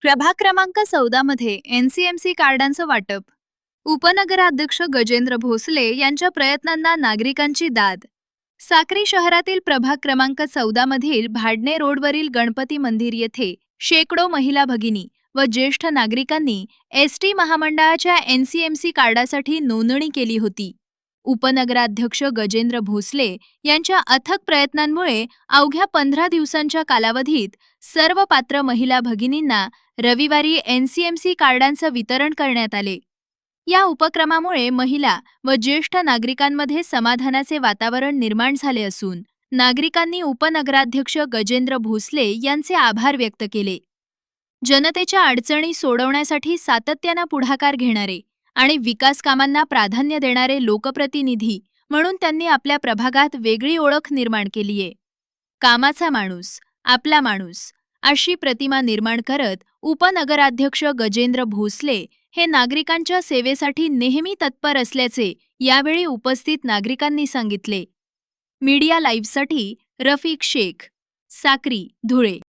प्रभाग क्रमांक 14 मध्ये एनसीएमसी कार्डांचं वाटप. उपनगराध्यक्ष गजेंद्र भोसले यांच्या प्रयत्नांना नागरिकांची दाद. साक्री शहरातील प्रभाग क्रमांक 14 मधील भाडणे रोडवरील गणपती मंदिर येथे शेकडो महिला भगिनी व ज्येष्ठ नागरिकांनी एसटी महामंडळाच्या एनसीएमसी कार्डासाठी नोंदणी केली होती. उपनगराध्यक्ष गजेंद्र भोसले यांच्या अथक प्रयत्नांमुळे अवघ्या 15 दिवसांच्या कालावधीत सर्व पात्र महिला भगिनींना रविवारी एनसीएमसी कार्डांचं वितरण करण्यात आले. या उपक्रमामुळे महिला व ज्येष्ठ नागरिकांमध्ये समाधानाचे वातावरण निर्माण झाले असून नागरिकांनी उपनगराध्यक्ष गजेंद्र भोसले यांचे आभार व्यक्त केले. जनतेच्या अडचणी सोडवण्यासाठी सातत्यानं पुढाकार घेणारे आणि विकास कामांना प्राधान्य देणारे लोकप्रतिनिधी म्हणून त्यांनी आपल्या प्रभागात वेगळी ओळख निर्माण केलीये. कामाचा माणूस, आपला माणूस अशी प्रतिमा निर्माण करत उपनगराध्यक्ष गजेंद्र भोसले हे नागरिकांच्या सेवेसाठी नेहमी तत्पर असल्याचे यावेळी उपस्थित नागरिकांनी सांगितले. मीडिया लाईव्हसाठी रफिक शेख, साक्री, धुळे.